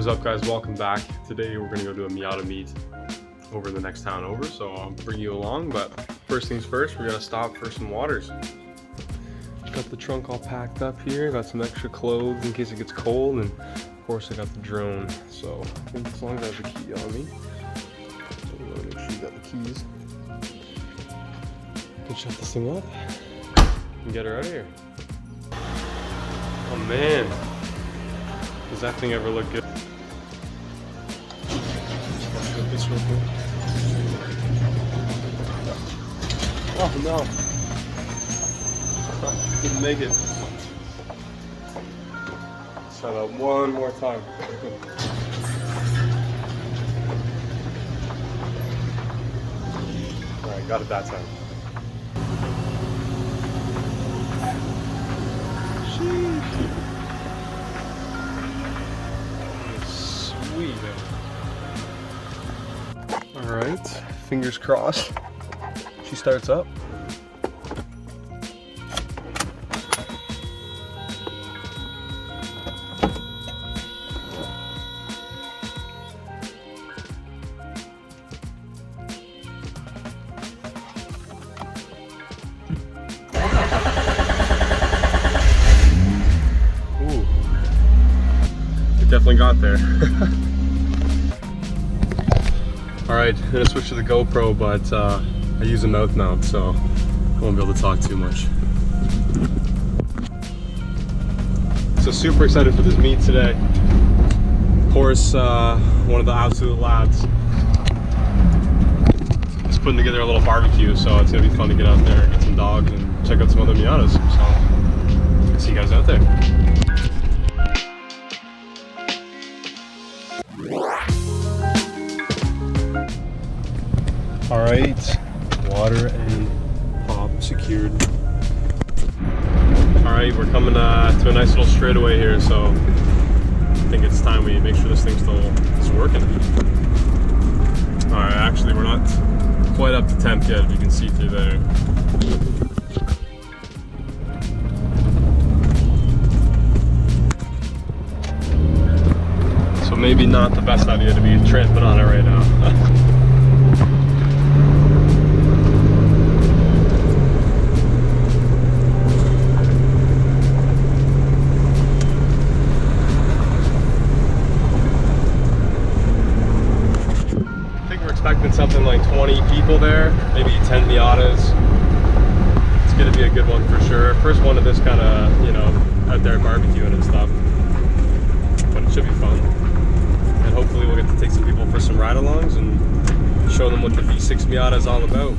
up, guys? Welcome back. Today we're gonna go do a Miata meet over in the next town over, so I'll bring you along. But first things first, we're gonna stop for some waters. Got the trunk all packed up here. Got some extra clothes in case it gets cold, and of course I got the drone. So I think as long as I have the key on me, so we gotta make sure you got the keys. Can shut this thing up and get her out of here. Oh man, does that thing ever look good? This real quick. Oh no, didn't make it. Let's try that one more time. All right, got it that time. Sweet. All right, fingers crossed. She starts up. Definitely got there. Alright, I'm gonna switch to the GoPro, but I use a mouth mount, so I won't be able to talk too much. So super excited for this meet today. Of course, one of the absolute lads is putting together a little barbecue, so it's gonna be fun to get out there and get some dogs and check out some other Miatas. So, see you guys out there. All right, water and pop secured. All right, we're coming to a nice little straightaway here, so I think it's time we make sure this thing still is working. All right, actually we're not quite up to temp yet, if you can see through there. So maybe not the best idea to be tramping on it right now. Expecting something like 20 people there, maybe 10 Miatas. It's gonna be a good one for sure. First one of this kind of, you know, out there barbecuing and stuff. But it should be fun. And hopefully we'll get to take some people for some ride-alongs and show them what the V6 Miata is all about.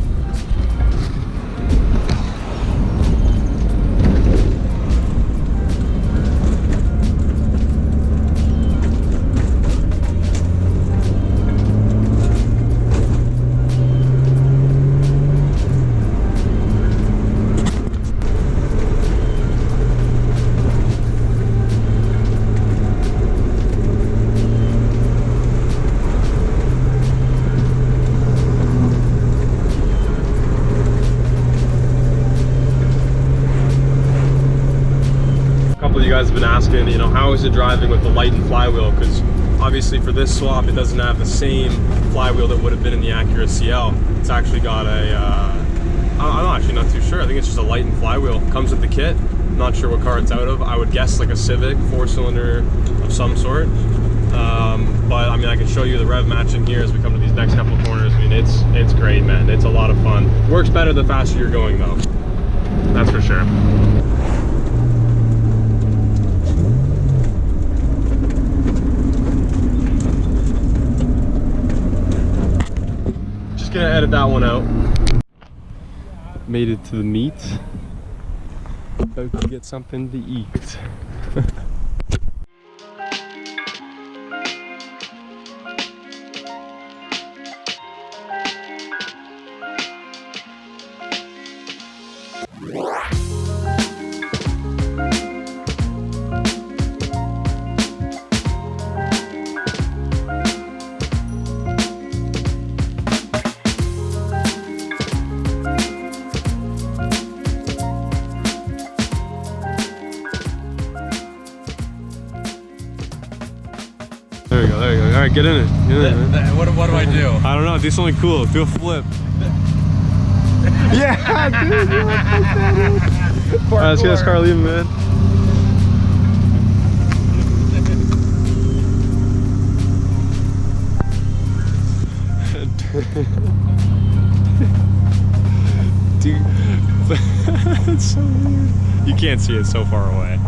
You guys have been asking, you know, how is it driving with the lightened flywheel? Because obviously for this swap it doesn't have the same flywheel that would have been in the Acura CL. It's actually got a I'm actually not too sure. I think it's just a lightened flywheel. Comes with the kit. Not sure what car it's out of. I would guess like a Civic 4-cylinder of some sort. But I mean, I can show you the rev matching here as we come to these next couple of corners. I mean, it's great, man. It's a lot of fun. Works better the faster you're going though. That's for sure. Just gonna edit that one out. Made it to the meet. About to get something to eat. There you go. All right, get in it. Get in it, man. What do I do? I don't know. Do something cool. Do a flip. Yeah, dude. All right, let's get this car leaving, man. Dude, it's so weird. You can't see it so far away.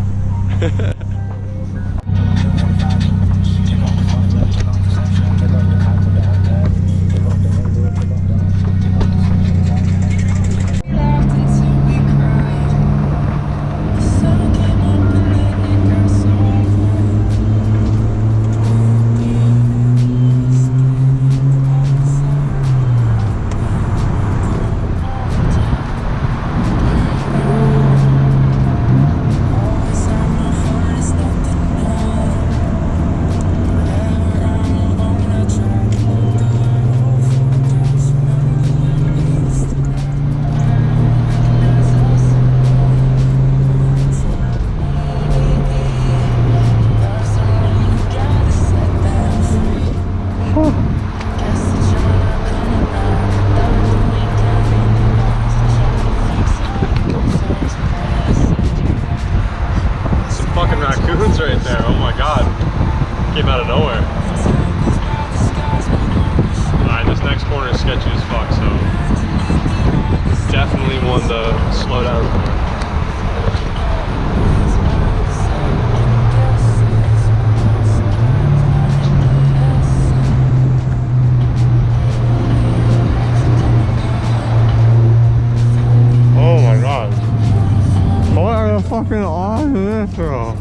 Raccoons right there, oh my god. Came out of nowhere. Alright, this next corner is sketchy as fuck, so definitely one to slow down for. Oh my god. What are the fucking odds of this, bro?